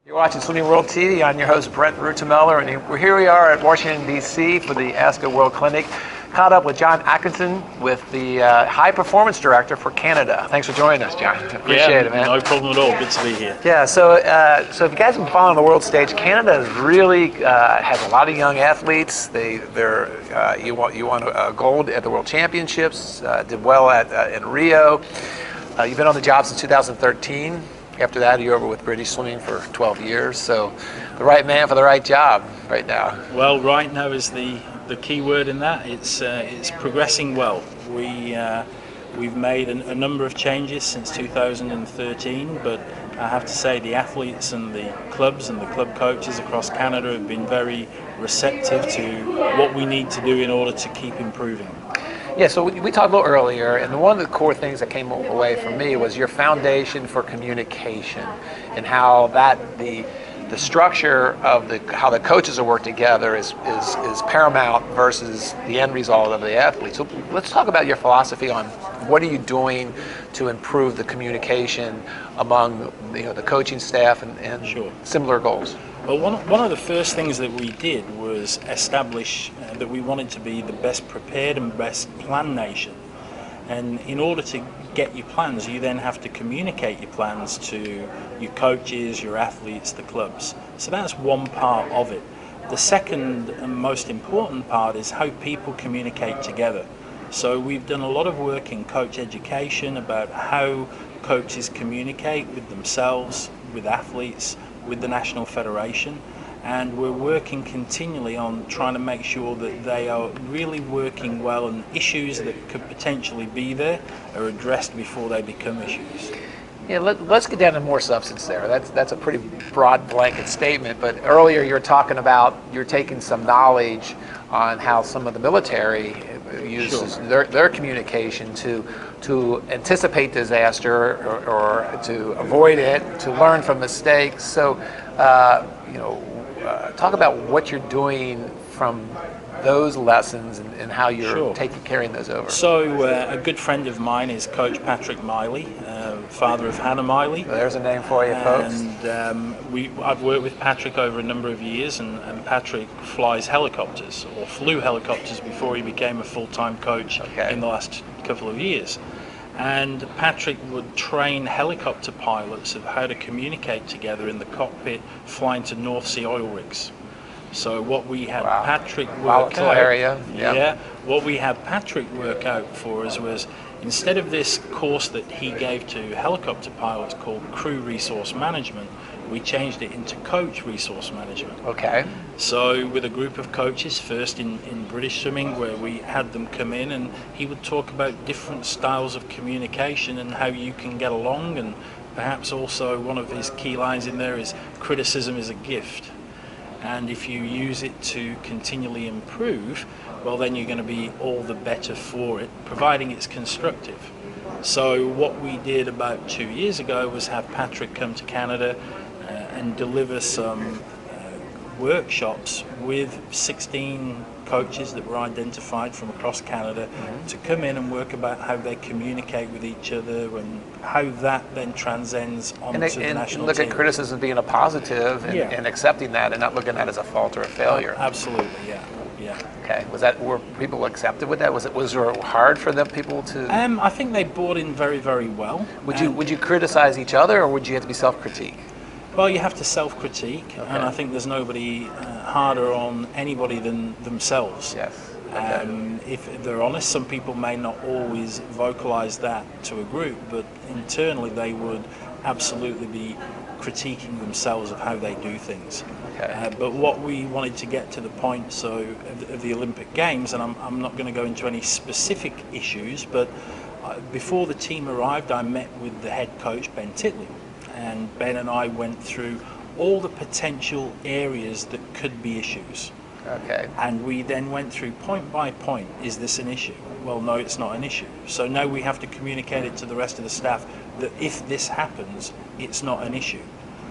You're watching Swimming World TV. I'm your host, Brent Rutemiller, and here we are at Washington, D.C. for the ASCA World Clinic. Caught up with John Atkinson, with the High Performance Director for Canada. Thanks for joining us, John. Appreciate it, man. No problem at all. Good to be here. Yeah, so if you guys have been following the world stage, Canada really has a lot of young athletes. You won a gold at the World Championships, did well in Rio. You've been on the job since 2013. After that, you're over with British Swimming for 12 years. So the right man for the right job right now. Well, right now is the key word in that. It's progressing well. We've made a number of changes since 2013, but I have to say the athletes and the clubs and the club coaches across Canada have been very receptive to what we need to do in order to keep improving. Yeah, so we talked a little earlier, and one of the core things that came away from me was your foundation for communication and how the structure of how the coaches will work together is paramount versus the end result of the athlete. So let's talk about your philosophy on what are you doing to improve the communication among the coaching staff and Sure. similar goals. Well, one of the first things that we did was establish that we wanted to be the best prepared and best planned nation. And in order to get your plans, you then have to communicate your plans to your coaches, your athletes, the clubs. So that's one part of it. The second and most important part is how people communicate together. So we've done a lot of work in coach education about how coaches communicate with themselves, with athletes, with the National Federation, and we're working continually on trying to make sure that they are really working well and issues that could potentially be there are addressed before they become issues. Yeah, let's get down to more substance there. That's a pretty broad blanket statement, but earlier you were talking about you're taking some knowledge on how some of the military uses their communication to anticipate disaster or to avoid it, to learn from mistakes. So, talk about what you're doing from those lessons and how you're carrying those over. So a good friend of mine is Coach Patrick Miley, father of Hannah Miley. There's a name for you, folks. And I've worked with Patrick over a number of years, and Patrick flies helicopters, or flew helicopters before he became a full-time coach in the last couple of years. And Patrick would train helicopter pilots of how to communicate together in the cockpit flying to North Sea oil rigs. So what we had Patrick work out, what we had Patrick work out for us was, instead of this course that he gave to helicopter pilots called crew resource management, we changed it into coach resource management. Okay. So with a group of coaches, first in British Swimming, where we had them come in and he would talk about different styles of communication and how you can get along, and perhaps also one of his key lines in there is criticism is a gift. And if you use it to continually improve, well, then you're going to be all the better for it, providing it's constructive. So what we did about 2 years ago was have Patrick come to Canada and deliver some workshops with 16 coaches that were identified from across Canada to come in and work about how they communicate with each other and how that then transcends onto the national look team. at criticism being a positive and accepting that and not looking at it as a fault or a failure. Absolutely, yeah. Okay. Were people accepted with that? Was it hard for them people to? I think they bought in very, very well. Would you criticize each other, or would you have to be self-critique? Well, you have to self-critique, and I think there's nobody harder on anybody than themselves. Yes. If they're honest, some people may not always vocalize that to a group, but internally they would absolutely be critiquing themselves of how they do things. Okay. But what we wanted to get to the point of the Olympic Games, and I'm not going to go into any specific issues, but before the team arrived, I met with the head coach, Ben Titley, and Ben and I went through all the potential areas that could be issues. Okay. And we then went through point by point, is this an issue? Well, no, it's not an issue. So now we have to communicate it to the rest of the staff that if this happens, it's not an issue.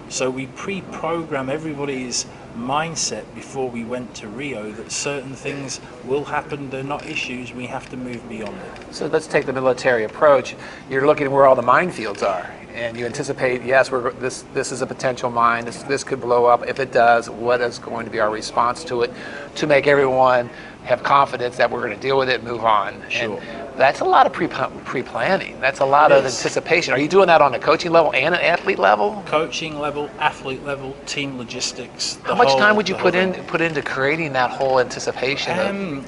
So we pre-program everybody's mindset before we went to Rio that certain things will happen, they're not issues, we have to move beyond it. So let's take the military approach. You're looking at where all the minefields are, and you anticipate, yes, this is a potential mine, this could blow up. If it does, what is going to be our response to it to make everyone have confidence that we're going to deal with it and move on? Sure. And that's a lot of pre-planning. That's a lot of anticipation. Are you doing that on a coaching level and an athlete level? Coaching level, athlete level, team logistics. How much time would you put into creating that whole anticipation?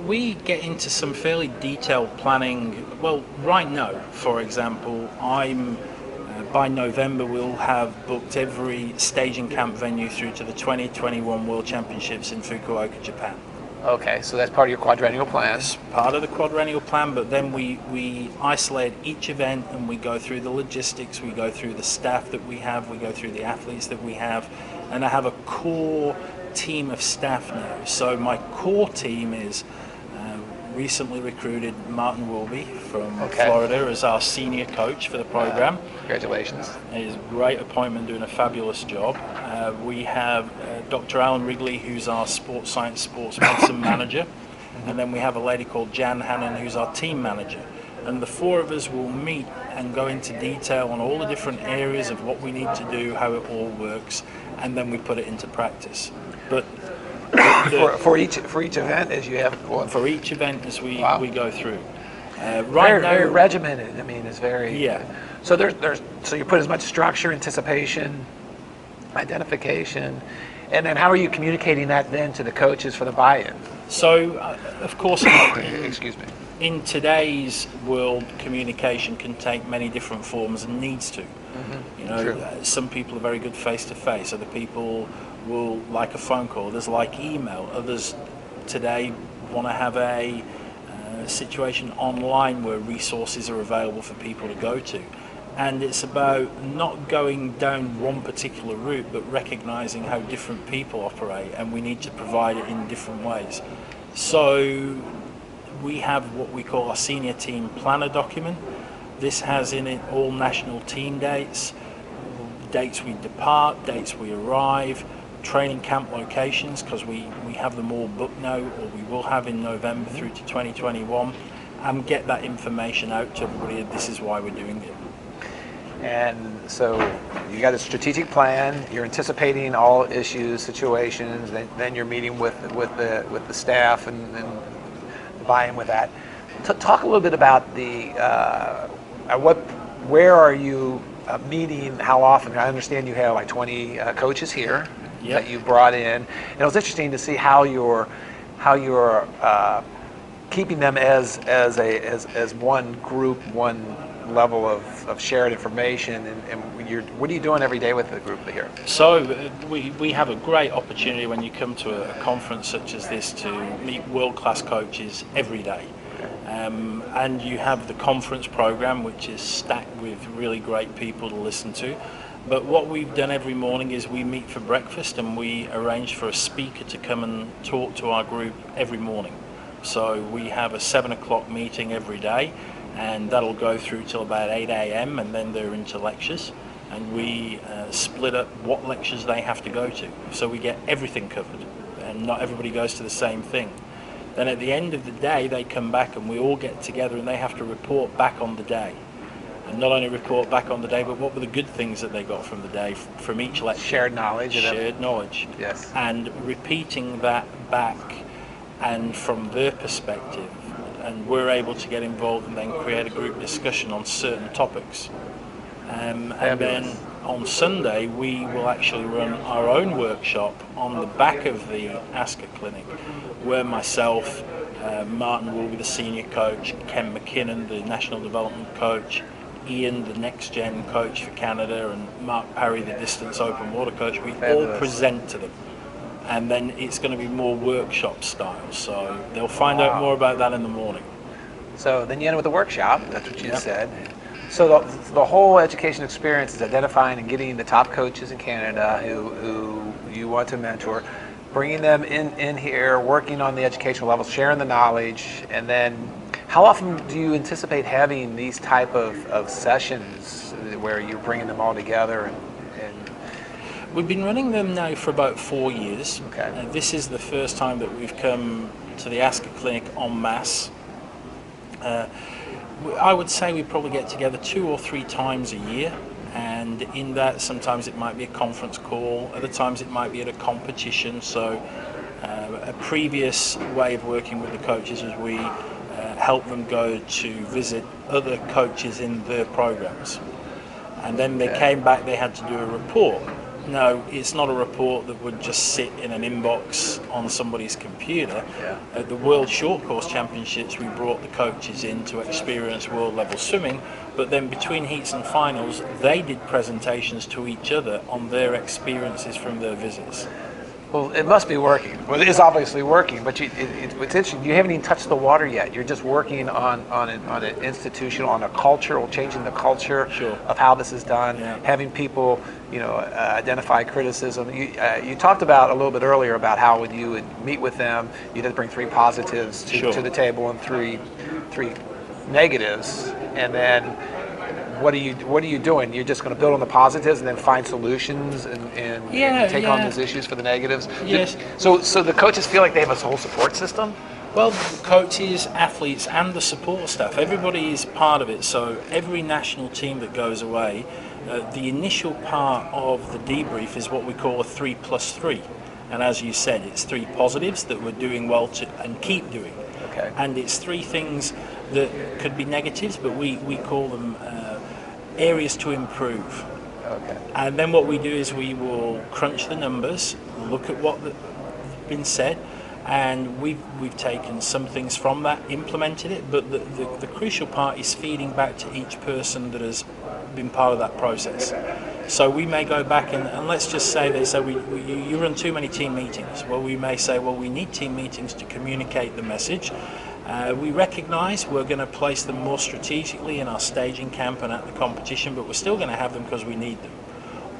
We get into some fairly detailed planning. Well, right now, for example, by November we'll have booked every staging camp venue through to the 2021 World Championships in Fukuoka, Japan. Okay, so that's part of your quadrennial plan. It's part of the quadrennial plan, but then we isolate each event and we go through the logistics, we go through the staff that we have, we go through the athletes that we have, and I have a core team of staff now. So my core team is recently recruited Martin Wilby from Florida as our senior coach for the program. Congratulations. He's a great appointment, doing a fabulous job. We have Dr. Alan Wrigley, who's our sports science, sports medicine manager. And then we have a lady called Jan Hannon, who's our team manager. And the four of us will meet and go into detail on all the different areas of what we need to do, how it all works, and then we put it into practice. But for each event, as you have for each event as we go through. Very regimented. I mean, it's very yeah. So so you put as much structure, anticipation, identification, and then how are you communicating that then to the coaches for the buy-in? So of course, excuse me. In today's world, communication can take many different forms and needs to. Mm-hmm. You know, some people are very good face-to-face. Other people will like a phone call. Others like email. Others today want to have a situation online where resources are available for people to go to. And it's about not going down one particular route, but recognizing how different people operate, and we need to provide it in different ways. So we have what we call our senior team planner document. This has in it all national team dates, dates we depart, dates we arrive, training camp locations, because we have them all booked now, or we will have in November through to 2021, and get that information out to everybody. This is why we're doing it. And so you got a strategic plan, you're anticipating all issues, situations, then you're meeting with the staff and buy-in with that. Talk a little bit about where are you meeting, how often? I understand you have like 20 coaches here that you brought in, and it was interesting to see how you're keeping them as one group, one level of shared information, and what are you doing every day with the group here? So we have a great opportunity when you come to a conference such as this to meet world-class coaches every day. And you have the conference program, which is stacked with really great people to listen to. But what we've done every morning is we meet for breakfast, and we arrange for a speaker to come and talk to our group every morning. So we have a 7 o'clock meeting every day, and that'll go through till about 8 a.m. and then they're into lectures, and we split up what lectures they have to go to, so we get everything covered, and not everybody goes to the same thing. Then at the end of the day they come back and we all get together and they have to report back on the day, and not only report back on the day, but what were the good things that they got from the day, from each lecture. Shared knowledge. Yes. And repeating that back, and from their perspective, and we're able to get involved and then create a group discussion on certain topics. And then on Sunday we will actually run our own workshop on the back of the ASCA clinic, where myself, Martin will be the senior coach, Ken McKinnon, the national development coach, Ian, the next gen coach for Canada, and Mark Parry, the distance open water coach. We all present to them. And then it's going to be more workshop style, so they'll find out more about that in the morning. So then you end with a workshop, that's what you said. So the whole education experience is identifying and getting the top coaches in Canada who you want to mentor, bringing them in here, working on the educational level, sharing the knowledge, and then how often do you anticipate having these type of sessions where you're bringing them all together? We've been running them now for about 4 years. Okay. This is the first time that we've come to the ASCA clinic en masse. I would say we probably get together 2 or 3 times a year, and in that sometimes it might be a conference call, other times it might be at a competition. So a previous way of working with the coaches is we help them go to visit other coaches in their programs, and then they came back, they had to do a report. No, it's not a report that would just sit in an inbox on somebody's computer. At the World Short Course Championships, we brought the coaches in to experience world level swimming, but then between heats and finals, they did presentations to each other on their experiences from their visits. Well, it must be working. Well, it is obviously working, but it's interesting. You haven't even touched the water yet. You're just working on an institutional, on a cultural, changing the culture of how this is done, having people, identify criticism. You talked about a little bit earlier about how when you would meet with them, you'd have to bring 3 positives to the table and three negatives, and then what are you doing? You're just going to build on the positives and then find solutions and take on those issues for the negatives? Yes. So the coaches feel like they have a whole support system? Well, coaches, athletes, and the support staff, everybody is part of it. So every national team that goes away, the initial part of the debrief is what we call a 3+3. And as you said, it's 3 positives that we're doing well and keep doing. Okay. And it's 3 things that could be negatives, but we call them areas to improve. Okay. And then what we do is we will crunch the numbers, look at what's been said, and we've taken some things from that, implemented it, but the crucial part is feeding back to each person that has been part of that process. So we may go back and let's just say they say you run too many team meetings. Well, we may say, well, we need team meetings to communicate the message. We recognise we're going to place them more strategically in our staging camp and at the competition, but we're still going to have them because we need them.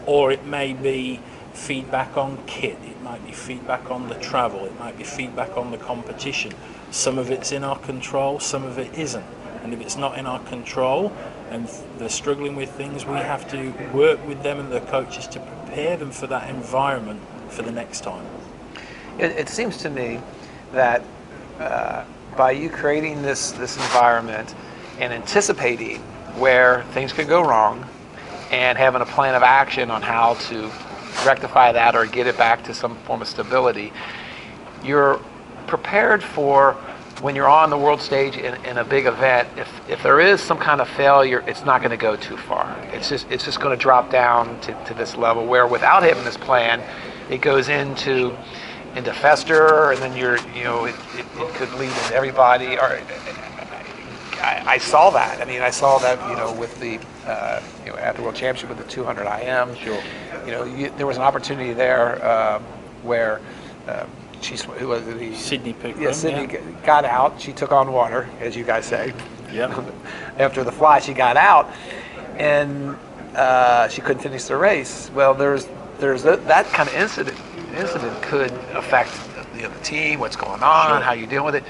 Or it may be feedback on kit, it might be feedback on the travel, it might be feedback on the competition. Some of it's in our control, some of it isn't. And if it's not in our control and they're struggling with things, we have to work with them and their coaches to prepare them for that environment for the next time. It seems to me that by you creating this environment and anticipating where things could go wrong and having a plan of action on how to rectify that or get it back to some form of stability, you're prepared for when you're on the world stage in a big event. If there is some kind of failure, it's not going to go too far. It's just going to drop down to this level where without having this plan, it goes into fester, and then it could lead to everybody. Or I saw that. I mean, I saw that with the at the World Championship with the 200 IM. Sure. There was an opportunity there where who was the Sydney Pickram. Yeah, Sydney got out. She took on water, as you guys say. Yeah. After the fly, she got out, and she couldn't finish the race. Well, there's that kind of incident could affect the team, what's going on, how you deal with it.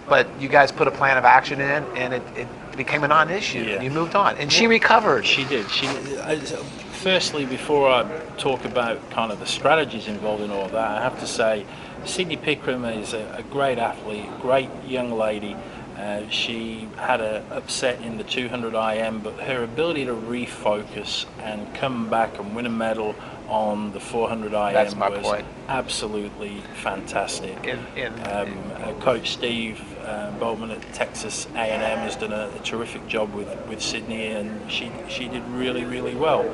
But you guys put a plan of action in, and it became a non-issue. Yeah. You moved on, and she recovered. She did. Firstly, before I talk about kind of the strategies involved in all that, I have to say Sydney Pickram is a great athlete, great young lady. She had an upset in the 200 IM, but her ability to refocus and come back and win a medal on the 400 IM was absolutely fantastic. Coach Steve Boltman at Texas A&M has done a terrific job with Sydney, and she did really, really well.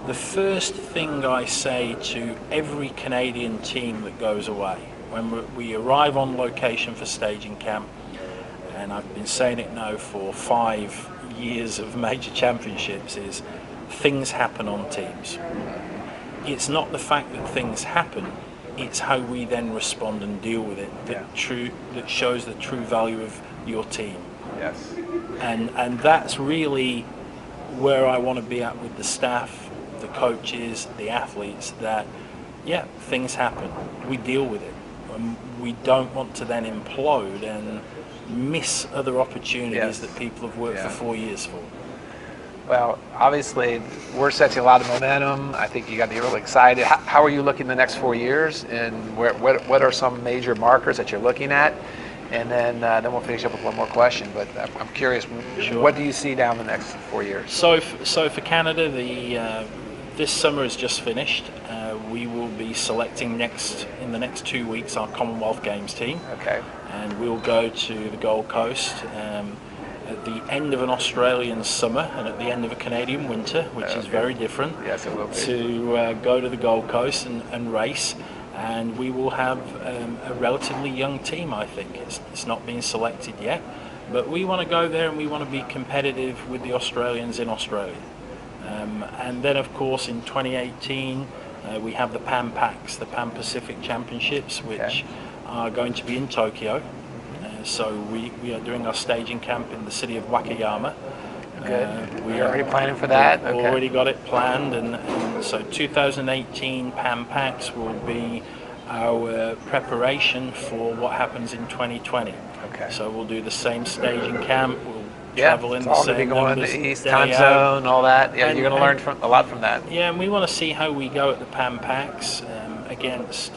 The first thing I say to every Canadian team that goes away, when we arrive on location for staging camp, and I've been saying it now for 5 years of major championships, is things happen on teams. It's not the fact that things happen, it's how we then respond and deal with it that shows the true value of your team. Yes. And that's really where I want to be at with the staff, the coaches, the athletes, that things happen, we deal with it, and we don't want to then implode and miss other opportunities that people have worked for 4 years for. Well, obviously, we're setting a lot of momentum. I think you got to be really excited. How are you looking the next 4 years, and what are some major markers that you're looking at? And then we'll finish up with one more question. But I'm curious, Sure. what do you see down the next 4 years? So for Canada, this summer is just finished. We will be selecting in the next 2 weeks our Commonwealth Games team. Okay. And we'll go to the Gold Coast at the end of an Australian summer and at the end of a Canadian winter, which is very different. Yes, it will be. To go to the Gold Coast and race. And we will have a relatively young team, I think. It's not been selected yet, but we want to go there and we want to be competitive with the Australians in Australia. And then, of course, in 2018, we have the Pan Pacs, the Pan Pacific Championships, which are going to be in Tokyo. So we are doing our staging camp in the city of Wakayama. Good. We're already planning for that? We've already got it planned, and so 2018 Pan Pacs will be our preparation for what happens in 2020. Okay. So we'll do the same staging camp, we'll travel in the all same going numbers, to the East time zone, all that. Yeah, you're going to learn a lot from that. Yeah, and we want to see how we go at the Pan Pacs against...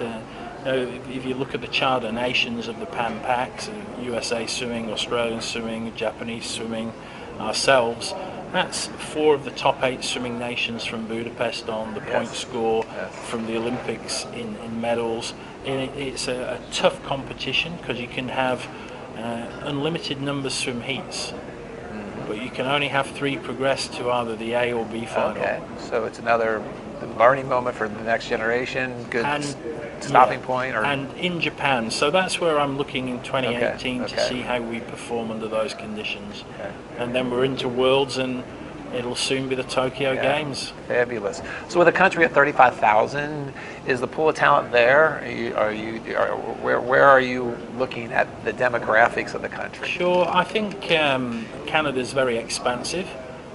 if you look at the charter nations of the Pan Pacs, USA swimming, Australian swimming, Japanese swimming, ourselves, that's 4 of the top 8 swimming nations from Budapest on the point score from the Olympics in medals. It's a tough competition because you can have unlimited numbers swim heats, but you can only have 3 progress to either the A or B final. Okay, so it's another learning moment for the next generation, good stopping point. And in Japan, so that's where I'm looking in 2018 to see how we perform under those conditions. Okay. And then we're into Worlds, and it'll soon be the Tokyo Games. Fabulous. So with a country of 35,000, is the pool of talent there? Where are you looking at the demographics of the country? Sure, I think Canada's very expansive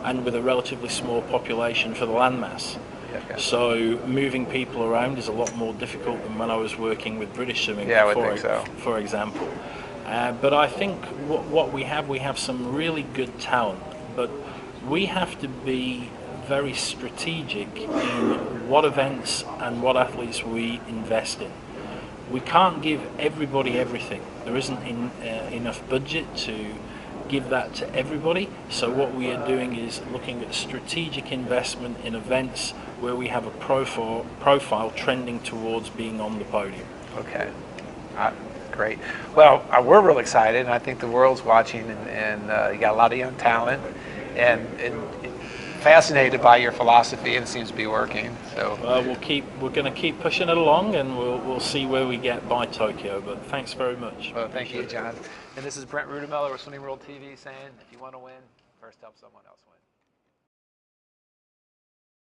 and with a relatively small population for the landmass. Okay. So moving people around is a lot more difficult than when I was working with British swimming, for example. But I think what we have some really good talent, but we have to be very strategic in what events and what athletes we invest in. We can't give everybody everything. There isn't enough budget to give that to everybody. So what we are doing is looking at strategic investment in events where we have a profile trending towards being on the podium. Okay. Great. Well, we're real excited, and I think the world's watching, and you got a lot of young talent, and fascinated by your philosophy, and it seems to be working. So we're going to keep pushing it along, and we'll see where we get by Tokyo. But thanks very much. Well, thank you, John. And this is Brent Rutemiller with Swimming World TV saying, if you want to win, first help someone else win.